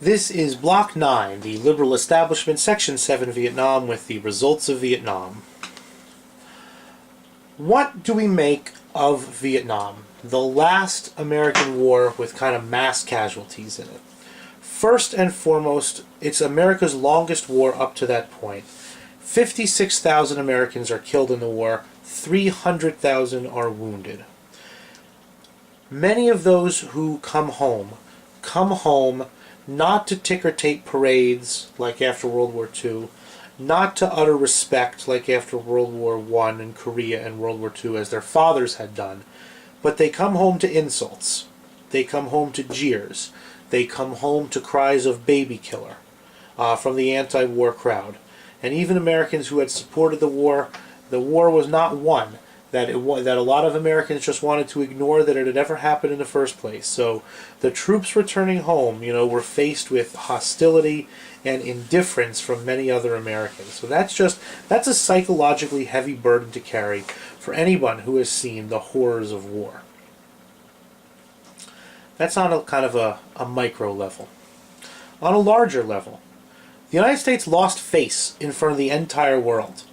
This is Block 9, the Liberal Establishment, Section 7 Vietnam, with the results of Vietnam. What do we make of Vietnam, the last American war with kind of mass casualties in it? First and foremost, it's America's longest war up to that point. 56,000 Americans are killed in the war, 300,000 are wounded. Many of those who come home not to ticker tape parades like after World War II, not to utter respect like after World War I and Korea and World War II as their fathers had done, but they come home to insults. They come home to jeers. They come home to cries of baby killer from the anti-war crowd. And even Americans who had supported the war was not won. That a lot of Americans just wanted to ignore that it had ever happened in the first place. So the troops returning home, were faced with hostility and indifference from many other Americans. So that's a psychologically heavy burden to carry for anyone who has seen the horrors of war. That's on a kind of a micro level. On a larger level, the United States lost face in front of the entire world.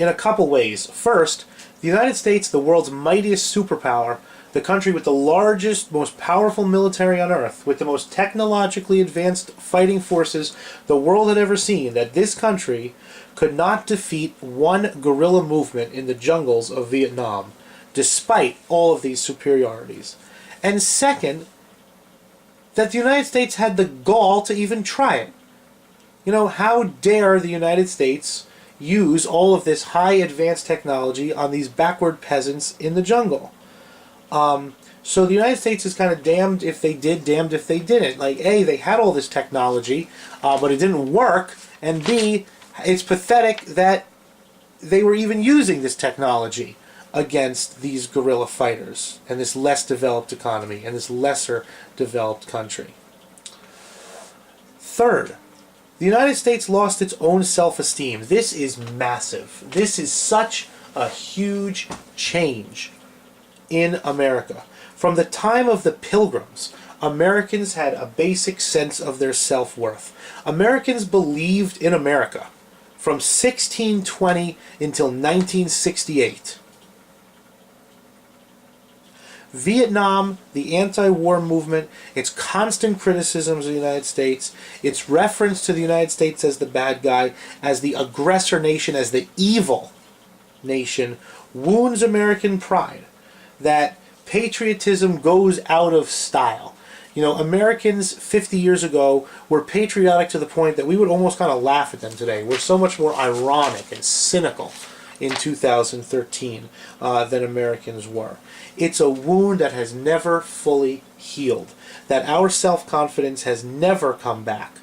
In a couple ways. First, the United States, the world's mightiest superpower, the country with the largest, most powerful military on earth, with the most technologically advanced fighting forces the world had ever seen, that this country could not defeat one guerrilla movement in the jungles of Vietnam, despite all of these superiorities. And second, that the United States had the gall to even try it. How dare the United States use all of this high advanced technology on these backward peasants in the jungle? So the United States is kind of damned if they did, damned if they didn't. Like, A, they had all this technology, but it didn't work, and B, it's pathetic that they were even using this technology against these guerrilla fighters and this less developed economy and this lesser developed country. Third, the United States lost its own self-esteem. This is massive. This is such a huge change in America. From the time of the Pilgrims, Americans had a basic sense of their self-worth. Americans believed in America from 1620 until 1968. Vietnam, the anti-war movement, its constant criticisms of the United States, its reference to the United States as the bad guy, as the aggressor nation, as the evil nation, wounds American pride. That patriotism goes out of style. Americans 50 years ago were patriotic to the point that we would almost kind of laugh at them today. We're so much more ironic and cynical in 2013 than Americans were. It's a wound that has never fully healed, that our self-confidence has never come back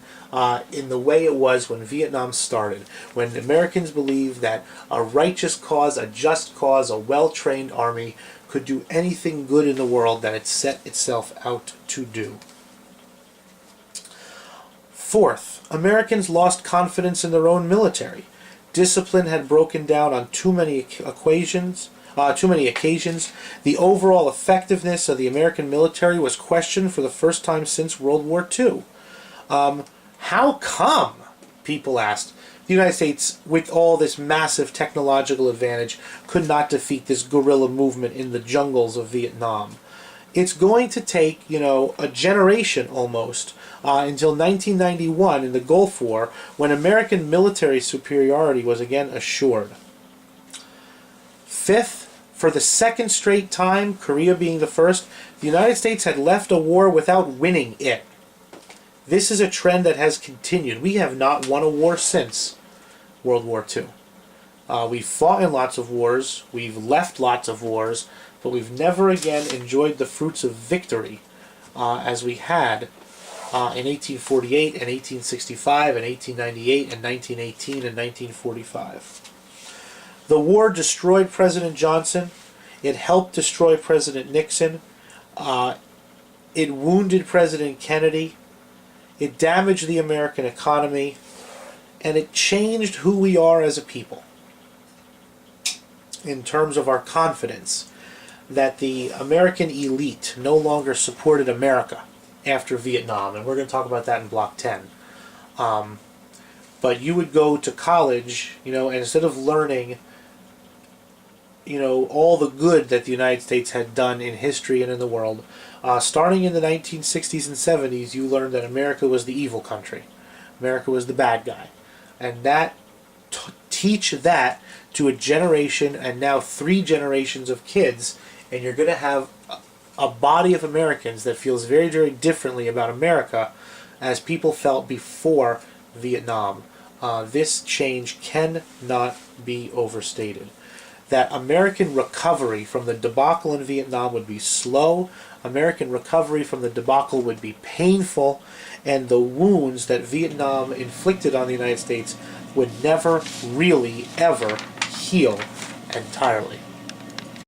in the way it was when Vietnam started, when Americans believed that a righteous cause, a just cause, a well-trained army could do anything good in the world that it set itself out to do. Fourth, Americans lost confidence in their own military. Discipline had broken down on too many occasions. The overall effectiveness of the American military was questioned for the first time since World War II. How come, people asked, the United States, with all this massive technological advantage, could not defeat this guerrilla movement in the jungles of Vietnam? It's going to take, a generation almost, until 1991 in the Gulf War, when American military superiority was again assured. Fifth, for the second straight time, Korea being the first, the United States had left a war without winning it. This is a trend that has continued. We have not won a war since World War II. We've fought in lots of wars, we've left lots of wars, but we've never again enjoyed the fruits of victory as we had in 1848 and 1865 and 1898 and 1918 and 1945. The war destroyed President Johnson. It helped destroy President Nixon. It wounded President Kennedy. It damaged the American economy. And it changed who we are as a people in terms of our confidence that the American elite no longer supported America after Vietnam, and we're going to talk about that in Block 10. But you would go to college, and instead of learning, all the good that the United States had done in history and in the world, starting in the 1960s and 70s, you learned that America was the evil country. America was the bad guy. And teach that to a generation, and now 3 generations of kids, and you're going to have a body of Americans that feels very, very differently about America as people felt before Vietnam. This change cannot be overstated. That American recovery from the debacle in Vietnam would be slow, American recovery from the debacle would be painful, and the wounds that Vietnam inflicted on the United States would never really, ever heal entirely.